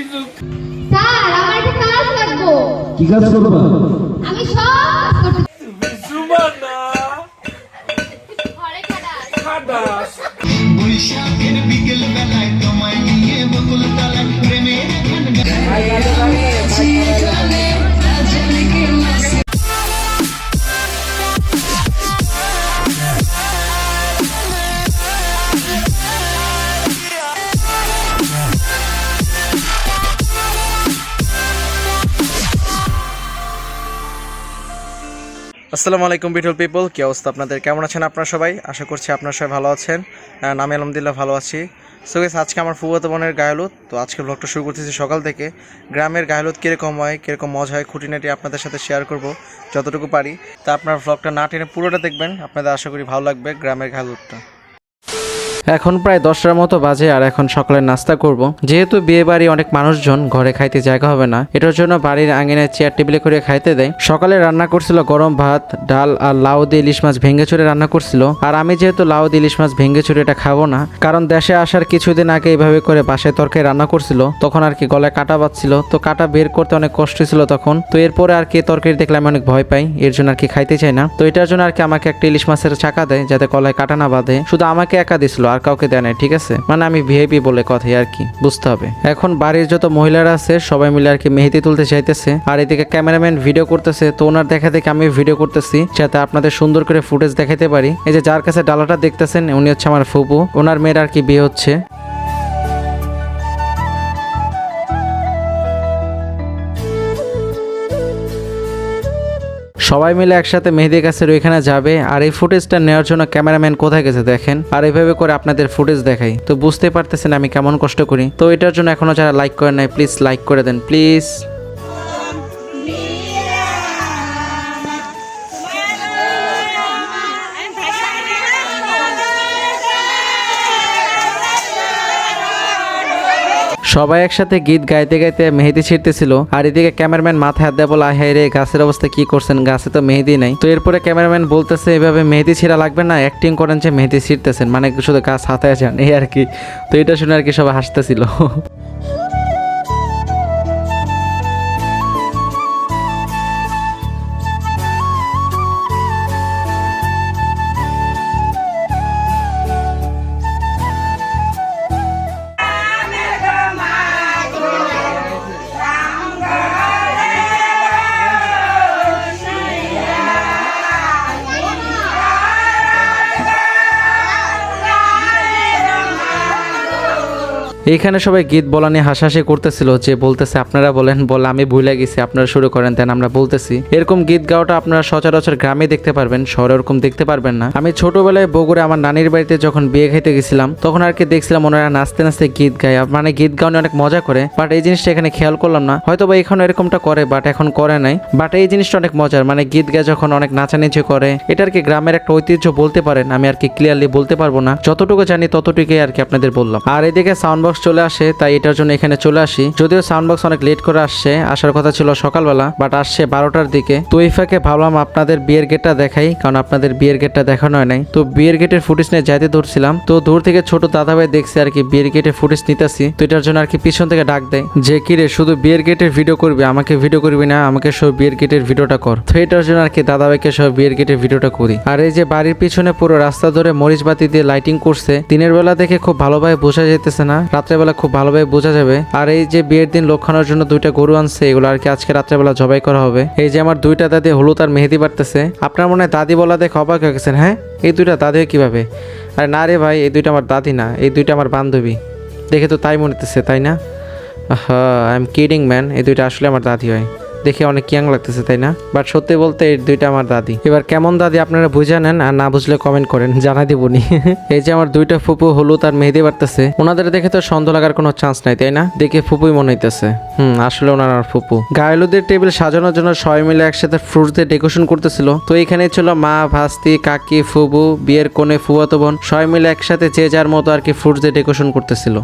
Sir আমার একটা কাজ লাগবো। কি কাজ করবা? আমি সব কাজ করতে সুমানা ঘরে খাটাস। খাদাস বৈশাখের বিকেল বেলায় তোমায় নিয়ে বকুল তলায় প্রেমের গান আসসালামু আলাইকুম বিউটিফুল পিপল, কি অবস্থা আপনাদের? কেমন আছেন আপনারা সবাই? আশা করছি আপনারা সবাই ভালো আছেন। আমি আলহামদুলিল্লাহ ভালো আছি। সো গাইস, আজকে আমার ফুফাতো বোনের গায়লুদ। তো আজকে ব্লগটা শুরু করতেছি সকাল থেকে। গ্রামের গায়লুদ কীরকম হয়, কীরকম মজা হয়, খুঁটিনাটি আপনাদের সাথে শেয়ার করব যতটুকু পারি। তা আপনার ব্লগটা না টেনে পুরোটা দেখবেন, আপনাদের আশা করি ভালো লাগবে গ্রামের গায়লুদটা। এখন প্রায় 10টার মতো বাজে আর এখন সকালের নাস্তা করব। যেহেতু বিয়ে বাড়ি অনেক মানুষজন, ঘরে খাইতে জায়গা হবে না, এটার জন্য বাড়ির আঙিনায় চেয়ার টেবিলে করে খাইতে দেয়। সকালে রান্না করছিল গরম ভাত, ডাল আর লাউ দিয়ে ইলিশ মাছ ভেঙে চুরে রান্না করছিল। আর আমি যেহেতু লাউ দিয়ে ইলিশ মাছ ভেঙে চুরে এটা খাবো না, কারণ দেশে আসার কিছুদিন আগে এইভাবে করে বাসায় তরকারি রান্না করছিল, তখন আর কি গলায় কাটা বাজছিল, তো কাটা বের করতে অনেক কষ্ট ছিল তখন। তো এরপরে আর কি তরকারি দেখলে আমি অনেক ভয় পাই, এর জন্য আর কি খাইতে চাই না। তো এটার জন্য আর কি আমাকে একটা ইলিশ মাছের চাকা দেয় যাতে গলায় কাটা না বাঁধে। শুধু আমাকে একা দিছিল, আর কাউকে দেয় নাই, ঠিক আছে? মানে আমি ভিআইপি বলে কথাই আর কি, বুঝতে হবে। এখন বাড়ির যত মহিলারা আছে সবাই মিলে আর কি মেহেদি তুলতে চাইতেছে, আর এদিকে ক্যামেরাম্যান ভিডিও করতেছে। তো ওনার দেখা দেখে আমি ভিডিও করতেছি যাতে আপনাদের সুন্দর করে ফুটেজ দেখাতে পারি। এই যে যার কাছে ডালাটা দেখতেছেন উনি হচ্ছে আমার ফুপু, ওনার মেয়ের আর কি বিয়ে হচ্ছে। সবাই মিলে একসাথে মেহেদির কাছে ওইখানে যাবে। আর এই ফুটেজটা নেওয়ার জন্য ক্যামেরাম্যান কোথায় গেছে দেখেন, আর এইভাবে করে আপনাদের ফুটেজ দেখাই। তো বুঝতে পারতেছেন আমি কেমন কষ্ট করি। তো এটার জন্য এখনো যারা লাইক করেন নাই, প্লিজ লাইক করে দেন প্লিজ। সবাই একসাথে গীত গাইতে গাইতে মেহেদি ছিঁড়তেছিল। আর এদিকে ক্যামেরাম্যান মাথায় হাত দেয় বলে, হাই রে গাছের অবস্থা কি করছেন, গাছে তো মেহেদি নাই। তো এরপরে ক্যামেরাম্যান বলতেছে, এভাবে মেহেদি ছিঁড়া লাগবে না, অ্যাক্টিং করেন যে মেহেদি ছিঁড়তেছেন, মানে শুধু গাছ হাতে যান এই আর কি। তো এটা শুনে আর কি সবাই হাসতেছিল। এইখানে সবাই গীত বলা নিয়ে হাসাহাসি করতেছিল, যে বলতেছে আপনারা বলেন, বলে আমি ভুলে গেছি, আপনারা শুরু করেন, দেন আমরা বলতেছি। এরকম গীত গাওয়াটা আপনারা সচরাচর গ্রামে দেখতে পারবেন, শহরে ওরকম দেখতে পারবেন না। আমি ছোটবেলায় বগুড়ে আমার নানির বাড়িতে যখন বিয়ে খাইতে গেছিলাম, তখন আর কি দেখছিলাম ওনারা নাচতে নাচতে গীত গায়, মানে গীত গাওয়া অনেক মজা করে। বাট এই জিনিসটা এখানে খেয়াল করলাম না, হয়তো বা এখানে এরকমটা করে, বাট এখন করে নাই। বাট এই জিনিসটা অনেক মজার, মানে গীত গায়ে যখন অনেক নাচানাচি করে, এটা আর কি গ্রামের একটা ঐতিহ্য বলতে পারেন। আমি আর কি ক্লিয়ারলি বলতে পারবো না, যতটুকু জানি ততটুকুই আর কি আপনাদের বললাম। আর এদিকে সাউন্ড বক্স চলে আসে, তাই এটার জন্য এখানে চলে আসি। যদিও সাউন্ড বক্স অনেক লেট করে আসছে, আসার কথা ছিল সকালবেলা, বাট আসছে 12টার দিকে। তো এই ফাঁকে ভাবলাম আপনাদের বিয়ের গেটটা দেখাই, কারণ আপনাদের বিয়ের গেটটা দেখানো হয় নাই। তো বিয়ের গেটের ফুটেজ নিয়ে যাইতে ধরছিলাম, তো দূর থেকে ছোট দাদাভাই দেখছে আর কি বিয়ের গেটের ফুটেজ নিতেছি। তো এটার জন্য আর কি পিছন থেকে ডাক দেয় যে, কি রে শুধু বিয়ের গেটের ভিডিও করবি, আমাকে ভিডিও করবি না, আমাকে সব বিয়ের গেটের ভিডিওটা কর। তো এটার জন্য আর কি দাদাভাইকে সব বিয়ের গেটের ভিডিওটা করি। আর এই যে বাড়ির পিছনে পুরো রাস্তা ধরে মরিচ বাতি দিয়ে লাইটিং করছে, দিনের বেলা দেখে খুব ভালোভাবে বোঝা যেতেছে না, রাত্রেবেলা খুব ভালোভাবে বোঝা যাবে। আর এই যে বিয়ের দিন লোক খাওয়ানোর জন্য 2টা গরু আনছে, এগুলো আর কি আজকে রাত্রেবেলা জবাই করা হবে। এই যে আমার 2টা দাদি হলুদ আর মেহেদি বাড়তেছে। আপনার মনে হয় দাদি বলা দেখে অবাক হয়ে গেছেন, হ্যাঁ এই 2টা দাদি কিভাবে? আরে না রে ভাই, এই 2টা আমার দাদি না, এই 2টা আমার বান্ধবী। দেখে তো তাই মনে হতেছে, তাই না? হ্যাঁ, আই এম কিডিং ম্যান, এই 2টা আসলে আমার দাদি হয়। দেখে অনেক ইয়াং লাগতেছে, তাই না? বাট সত্যি বলতে এই 2টা আমার দাদি। এবার কেমন দাদি আপনারা বুঝে নেন, আর না বুঝলে কমেন্ট করেন, জানাই দিবনি। এই যে আমার 2টা ফুপু হলুদ আর মেহেদি বাড়তেছে, ওনাদের দেখে তো সন্দেহ লাগার কোনো চান্স নাই, তাই না? দেখে ফুপুই মনে হইতেছে। আসলে ওনার আর ফুপু। গায়লুদের টেবিল সাজানোর জন্য সবাই মিলে একসাথে ফ্রুটস দিয়ে ডেকোরেশন করতেছিল। তো এখানে ছিল মা, ভাস্তি, কাকি, ফুবু, বিয়ের কোণে ফুয়াতো বোন, সবাই মিলে একসাথে যে যার মতো আর কি ফ্রুটস দিয়ে ডেকোরেশন করতেছিল।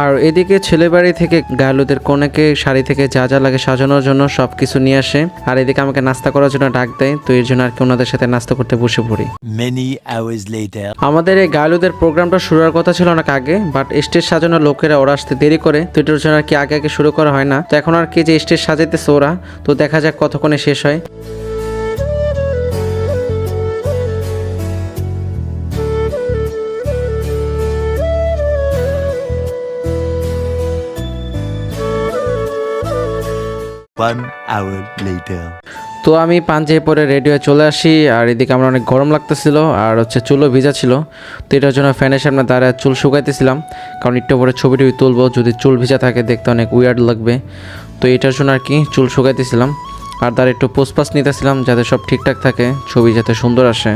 আর এদিকে ছেলে বাড়ি থেকে গায়লুদের কনেকে শাড়ি থেকে যা যা লাগে সাজানোর জন্য সবকিছু নিয়ে আসে। আর এদিকে আমাকে নাস্তা করার জন্য ডাক দেয়, তো এর জন্য আর কি ওনাদের সাথে নাস্তা করতে বসে পড়ি। Many hours later. আমাদের এই গায়লুদের প্রোগ্রামটা শুরু হওয়ার কথা ছিল অনেক আগে, বাট স্টেজ সাজানোর লোকেরা ওরা আসতে দেরি করে, তো এটার জন্য আর কি আগে আগে শুরু করা হয় না। তো এখন আর কি যে স্টেজ সাজাইতেছে ওরা, তো দেখা যাক কতক্ষণে শেষ হয়। One hour later. তো আমি পাঞ্জাবি পরে রেডি হয়ে চলে আসি। আর এদিকে আমার অনেক গরম লাগতেছিল, আর হচ্ছে চুলও ভিজা ছিল। তো এটার জন্য ফ্যানের সামনে দাঁড়ায় চুল শুকাইতেছিলাম, কারণ একটু পরে ছবি টবি তুলবো, যদি চুল ভিজা থাকে দেখতে অনেক উইয়ার্ড লাগবে। তো এটার জন্য আর কি চুল শুকাইতেছিলাম, আর তার একটু পোস্ট নিতেছিলাম যাতে সব ঠিকঠাক থাকে, ছবি যাতে সুন্দর আসে,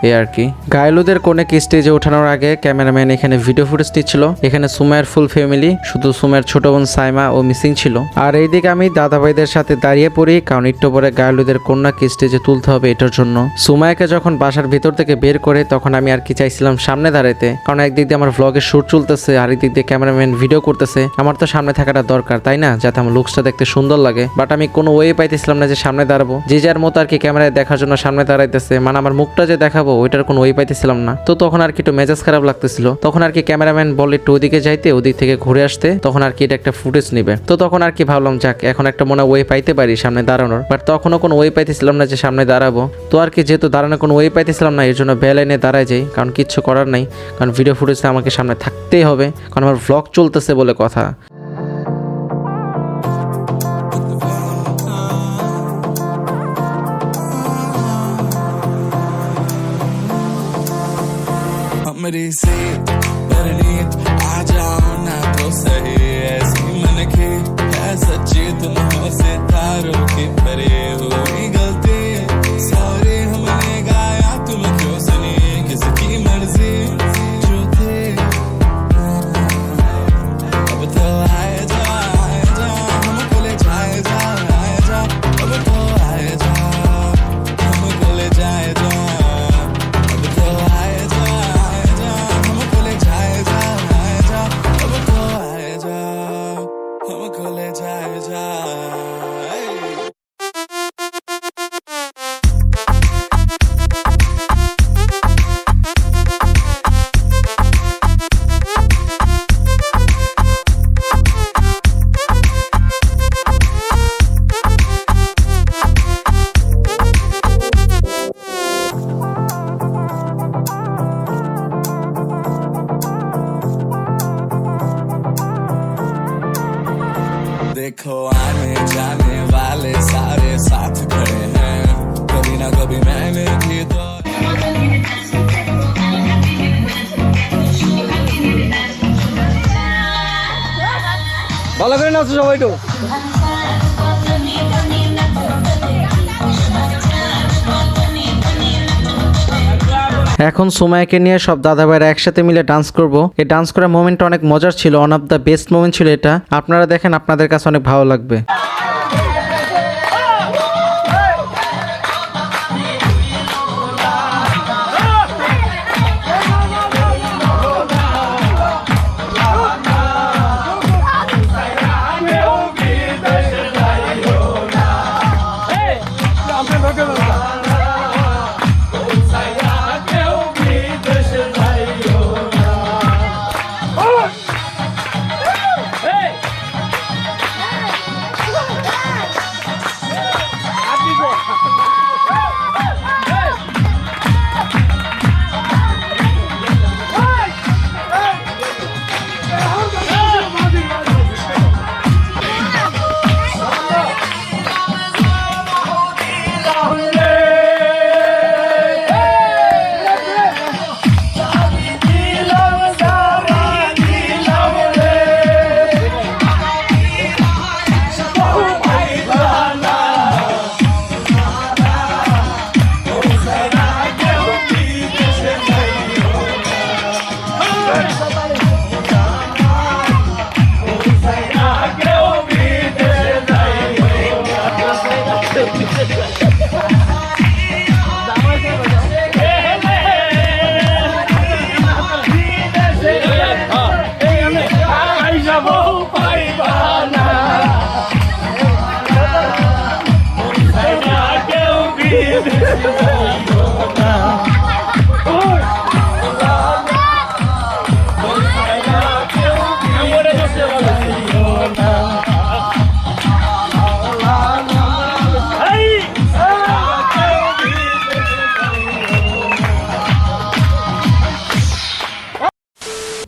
এই আর কি। গায়লুদের কোনেক স্টেজে ওঠানোর আগে ক্যামেরাম্যান এখানে ভিডিও ফুটেজ নিচ্ছিল। এখানে সুমাইয়ের ফুল ফ্যামিলি, শুধু সুমাইয়ের ছোট বোন সাইমা ও মিসিং ছিল। আর এইদিকে আমি দাদা ভাইদের সাথে দাঁড়িয়ে পড়ি, কারণ একটু পরে গায়লুদের কন্যাকে স্টেজে তুলতে হবে এটার জন্য। সুমাইয়াকে যখন বাসার ভিতর থেকে বের করে তখন আমি আর কি চাইছিলাম সামনে দাঁড়াইতে, কারণ একদিক দিয়ে আমার ভ্লগের শুট চলতেছে, আর একদিক দিয়ে ক্যামেরাম্যান ভিডিও করতেছে। আমার তো সামনে থাকাটা দরকার, তাই না, যাতে আমার লুকসটা দেখতে সুন্দর লাগে। বাট আমি কোনো ওয়ে পাইতেছিলাম না যে সামনে দাঁড়াবো। যে যার মতো আর কি ক্যামেরায় দেখার জন্য সামনে দাঁড়াইতেছে, মানে আমার মুখটা যে দেখাবো ওইটার কোনো ওই পাইতেছিলাম না। তো তখন আর কি একটু মেজাজ খারাপ লাগতেছিল। তখন আর কি ক্যামেরাম্যান বলে একটু ওদিকে যাইতে, ওদিক থেকে ঘুরে আসতে, তখন আর কি এটা একটা ফুটেজ নিবে। তো তখন আর কি ভাবলাম যাক এখন একটা মনে ওয়ে পাইতে পারি সামনে দাঁড়ানোর, বাট তখনও কোনো ওয়ে পাইতেছিলাম না যে সামনে দাঁড়াবো। তো আর কি যেহেতু দাঁড়ানোর কোনো ওয়ে পাইতেছিলাম না, এর জন্য বেলাইনে দাঁড়ায় যাই, কারণ কিচ্ছু করার নাই, কারণ ভিডিও ফুটেজে আমাকে সামনে থাকতেই হবে, কারণ আমার ভ্লগ চলতেছে বলে কথা। मेरी से परनीत आ जाओ ना तो सही, ऐसी मन की है सच्ची तुम हो सितारों की परे हुई गलती। सॉरी हमने गाया तुम क्यों सुनी, किसकी मर्जी जो थे। अब तो आए जा हमको ले जाए जा, अब तो आए जा हमको ले जाए जा, अब तो आए जा हमको ले जाए जा, अब तो आए जा हमको ले जाए जा। देखो आने जाने वाले सारे साथ खड़े हैं, कभी ना कभी मैंने भी तो। ভালো করে নাচো সবাই তো। এখন সুমাইয়াকে নিয়ে সব দাদা ভাইরা একসাথে মিলে ডান্স করব। এই ডান্স করার মোমেন্টটা অনেক মজার ছিল, one of the best moment ছিল এটা। আপনারা দেখেন, আপনাদের কাছে অনেক ভালো লাগবে।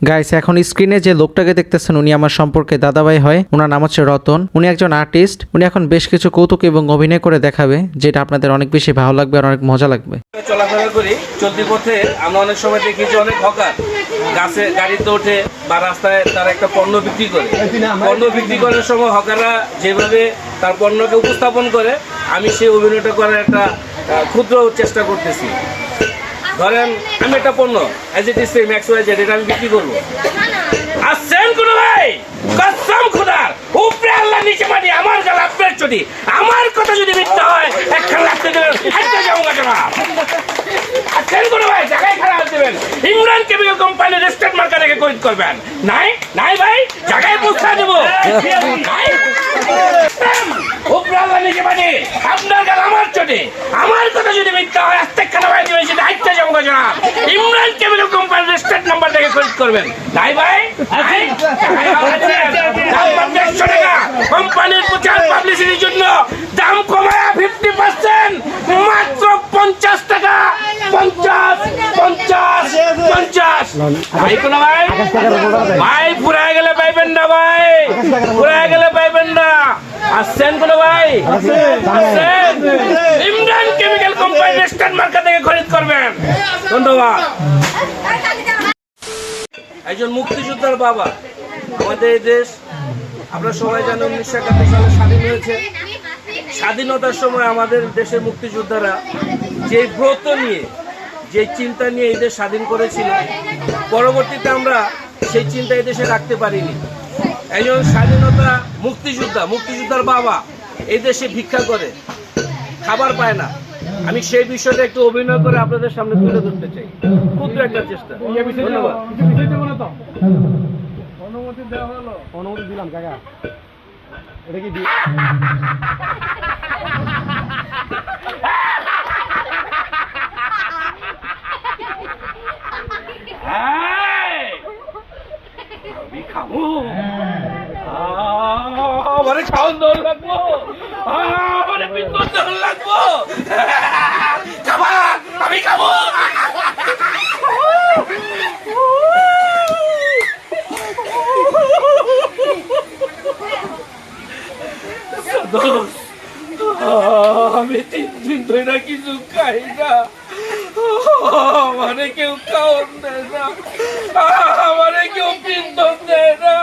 গাইস এখন স্ক্রিনে যে লোকটাকে দেখতেছেন উনি আমার সম্পর্কে দাদাভাই হয়। ওনার নাম হচ্ছে রতন। উনি একজন আর্টিস্ট। উনি এখন বেশ কিছু কৌতুক এবং অভিনয় করে দেখাবে, যেটা আপনাদের অনেক বেশি ভালো লাগবে আর অনেক মজা লাগবে। চলাফেরা করি চলতি পথে, আমরা অনেক সময় দেখি যে অনেক হকার গাছে গাড়িতে ওঠে বা রাস্তায় তার একটা পণ্য বিক্রি করে। পণ্য বিক্রি করার সময় হকাররা যেভাবে তার পণ্যকে উপস্থাপন করে, আমি সেই অভিনয়টা করার একটা ক্ষুদ্র চেষ্টা করতেছি। ধরেন আমি একটা পণ্য as it is same X Y Z, এটা আমি বিক্রি করবো। আসছেন কোনো ভাই, কসম খোদার উপরে আল্লাহ নিচে মাটি, আমার গাল আপনার চটি, আমার কথা যদি মিথ্যা হয় একখান লাগতে দেবেন, হাঁটতে যাবো গাছনা। আসছেন কোনো ভাই, জায়গায় খারাপ দেবেন, ইমরান কেমিক্যাল কোম্পানির রেজিস্টার্ড মার্কা রেখে খরিদ করবেন। নাই নাই ভাই, জায়গায় পৌঁছা দেবো। উপরে আল্লাহ নিচে মাটি, আপনার গাল আমার চটি, আমার কথা যদি মিথ্যা হয় আস্তে খানা ভাই দেবেন, সেটা হাঁটতে যাবো গাছনা। ইমরান কেমিক্যাল কোম্পানির রেজিস্টার্ড নাম্বার রেখে খরিদ করবেন। নাই ভাই, কোম্পানির প্রচার পাবলিসিটির জন্য দাম কমায় 50%, মাত্র 50 টাকা। 50 ভাই, কোন ভাই ভাই ফুরায় গেলে পাইবেন না, ভাই ফুরায় গেলে পাইবেন না। আসছেন কোন ভাই, আসছেন। ইমরান কেমিক্যাল কোম্পানি রেজিস্টার্ড মার্কা থেকে খরিদ করবেন। ধন্যবাদ। একজন মুক্তিযোদ্ধার বাবা, আমাদের এই দেশ আমরা সবাই জানি 1971 সালে স্বাধীন হয়েছে। স্বাধীনতার সময় আমাদের দেশের মুক্তিযোদ্ধারা যে ব্রত নিয়ে, যে চিন্তা নিয়ে এই দেশ স্বাধীন করেছিল, পরবর্তীতে আমরা সেই চিন্তা এই দেশে রাখতে পারিনি। একজন স্বাধীনতা মুক্তিযোদ্ধার বাবা এই দেশে ভিক্ষা করে, খাবার পায় না। আমি সেই বিষয়টা একটু অভিনয় করে আপনাদের সামনে তুলে ধরতে চাই, ক্ষুদ্র একটা চেষ্টা। ধন্যবাদ। অনুমতি দেওয়া হলো, অনুমতি দিলাম কাকা। এটা কি আমি খাবো, আমারে খাওয়ান দৌড় লাগবো, আমারে বিদ্যুৎ দৌড় লাগবো, খাবার আমি খাবো। আমি 3 দিন ধরে কিছু খাই না, আমারে কেউ খাওয়ান দেয় না, আমারে কেউ বিন্দন দেয় না।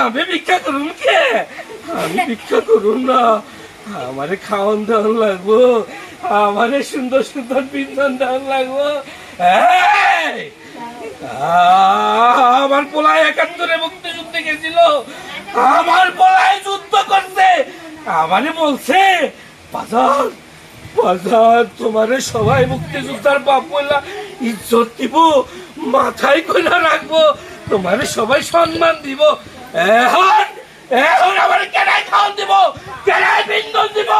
আমি ভিক্ষা করুন কে? আমি ভিক্ষা করুন না, আমারে খাওয়ান দেওয়ান লাগবো, আমারে সুন্দর সুন্দর বিন্দন দেওয়ান লাগবো। আমার পোলায় 71 মুক্তিযুদ্ধে গেছিল, আমার পোলায় যুদ্ধ করছে, আমারে বলছে বাজার বাজার তোমারে সবাই মুক্তিযোদ্ধার বাপ বললা ইজ্জত দিব, মাথায় কইরা রাখবো, তোমারে সবাই সম্মান দিব। এখন এখন আমার কেনায় খাওয়ান দিব, কেনায় বিন্দন দিব।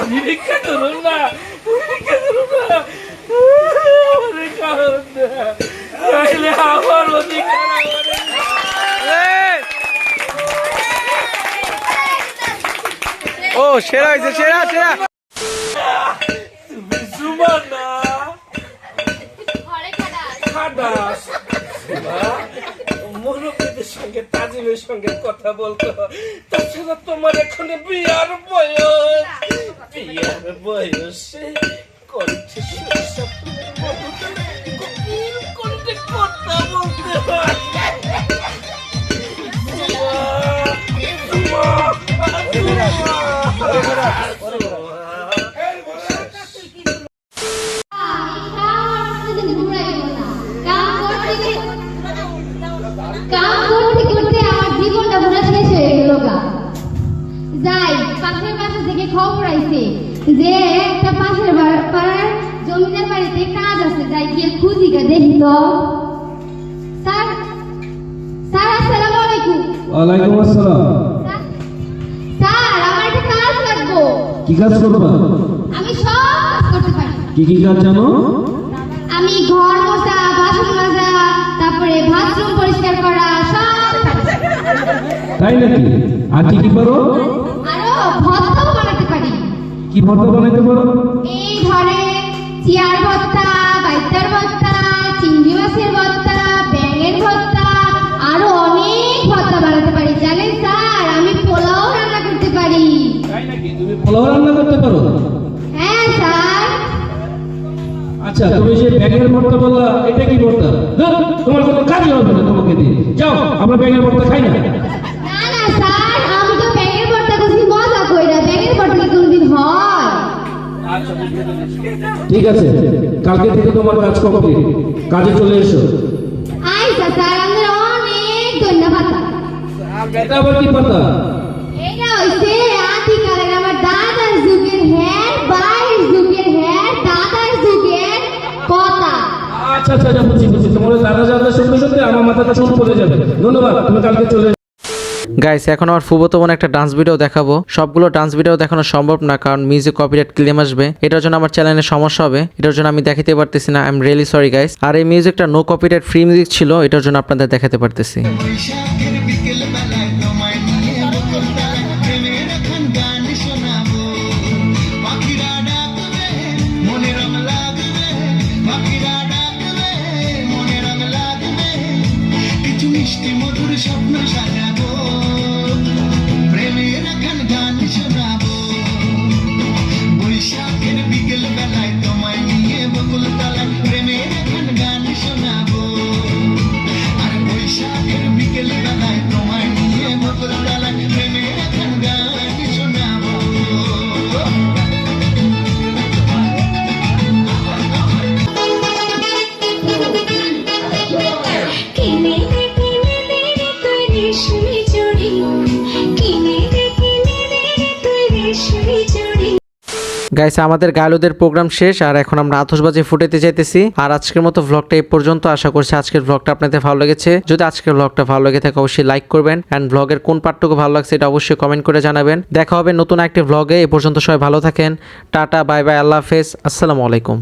আমি ভিক্ষা করুন না, ভিক্ষা করুন না, আমারে খাওয়ান দেয়, তাইলে আমার অধিকার ও সেরা হয়েছে, সেরা সেরা। তুমি সুমানা খাদাস মুরব্বীদের সঙ্গে তাজিমের সঙ্গে কথা বলতো। তাছাড়া তোমার এখানে বিয়ার বয়সে কণ্ঠে কণ্ঠে কথা বলতে হয়। যাই পাশের বাসা থেকে খবর আইছে যে একটা পাশের পাড়ার জমিদার বাড়িতে কাজ আছে, যাই গিয়ে খুঁজি গা দেখি তো। স্যার স্যার আসসালামু আলাইকুম। ওয়ালাইকুম আসসালাম। স্যার আমার একটা কাজ লাগবো। কি কাজ করবা? আমি সব কাজ করতে পারি। কি কি কাজ জানো? আমি ঘর মোছা, বাসন মাজা, তারপরে বাথরুম পরিষ্কার করা, সব তাই নাকি? আর কি কি পারো? আরো ভর্তাও বানাতে পারি। কি ভর্তা বানাইতে পারো? এই ধরে চিয়ার ভর্তা, বাইতার ভর্তা, চিংড়ি মাছের মাছের ভর্তা, ব্যাঙের ভর্তা, আরো অনেক ভর্তা বানাতে পারি। জানেন স্যার, আমি পোলাও রান্না করতে পারি। তাই নাকি? তুমি পোলাও রান্না করতে পারো? হ্যাঁ স্যার। আচ্ছা, তুমি যে ব্যাঙের ভর্তা বললা, এটা কি ভর্তা? ধুর, তোমার কোনো কাজই হবে না তোমাকে দিয়ে। যাও, আমরা ব্যাঙের ভর্তা খাই না। না না স্যার, আমি তো ব্যাঙের ভর্তা করছি মজা কইরা। ব্যাঙের ভর্তা কি কোনোদিন হয়? আচ্ছা, বুঝতে পেরেছি। ঠিক আছে, কালকে থেকে তোমার কাজ কমপ্লিট, কাজে চলে এসো। আইসা স্যার, আমাদের অনেক ধন্যবাদ। এটা আবার কি পাতা? এটা হইছে আদিকালের আমার দাদার যুগের হ্যার, বাইরের যুগের হ্যার, দাদার যুগের কথা। আচ্ছা আচ্ছা আচ্ছা, বুঝছি বুঝছি। তোমার দাদা দাদা শুনতে শুনতে আমার মাথাটা চুল পড়ে যাবে। ধন্যবাদ, তুমি কালকে চলে এসো। গাইস, এখন আমার ফুবতো বোন একটা ডান্স ভিডিও দেখাবো। সবগুলো ডান্স ভিডিও দেখানো সম্ভব না, কারণ মিউজিক কপিরাইট ক্লেম আসবে। এটার জন্য আমার চ্যানেলে সমস্যা হবে, এটার জন্য আমি দেখাতে পারতেছি না। I am really sorry guys. আর এই মিউজিকটা নো কপিরাইট ফ্রি মিউজিক ছিল, এটার জন্য আপনাদের দেখাতে পারতেছি। বৈশাখের বিকেল বেলায় তোমায় নিয়ে বকুলতলায় প্রেমের এখন গান শোনাবো। পাখিরা ডাকবে, মনে রং লাগবে, পাখিরা ডাকবে, মনে রং লাগবে, কিছু মিষ্টি মধুর স্বপ্ন সাজাবো, প্রেমের এখন গান শোনাবো। বৈশাখের বিকেল বেলায় তোমায় নিয়ে বকুলতলায় প্রেমের এখন গান শোনাবো। আর বৈশাখের বিকেল বেলায় তোমায় নিয়ে বকুলতলায় প্রেমের এখন গান শোনাবো। কিনে দে তুই রেশমি চুড়ি, কিনে দে তুই রেশমি চুড়ি। গাইস, আমাদের গায়লোদের প্রোগ্রাম শেষ, আর এখন আমরা আতশবাজি ফুটাতে যাইতেছি। আর আজকের মতো ভ্লগটা এই পর্যন্ত। আশা করছি আজকের ভ্লগটা আপনাদের ভালো লেগেছে। যদি আজকের ভ্লগটা ভালো লেগে থাকে অবশ্যই লাইক করবেন, এন্ড ভ্লগের কোন পার্টটুকু ভালো লাগছে এটা অবশ্যই কমেন্ট করে জানাবেন। দেখা হবে নতুন একটি ভ্লগে। এই পর্যন্ত সবাই ভালো থাকেন। টাটা, বাই বাই, আল্লাহ হাফেজ, আসসালামু আলাইকুম।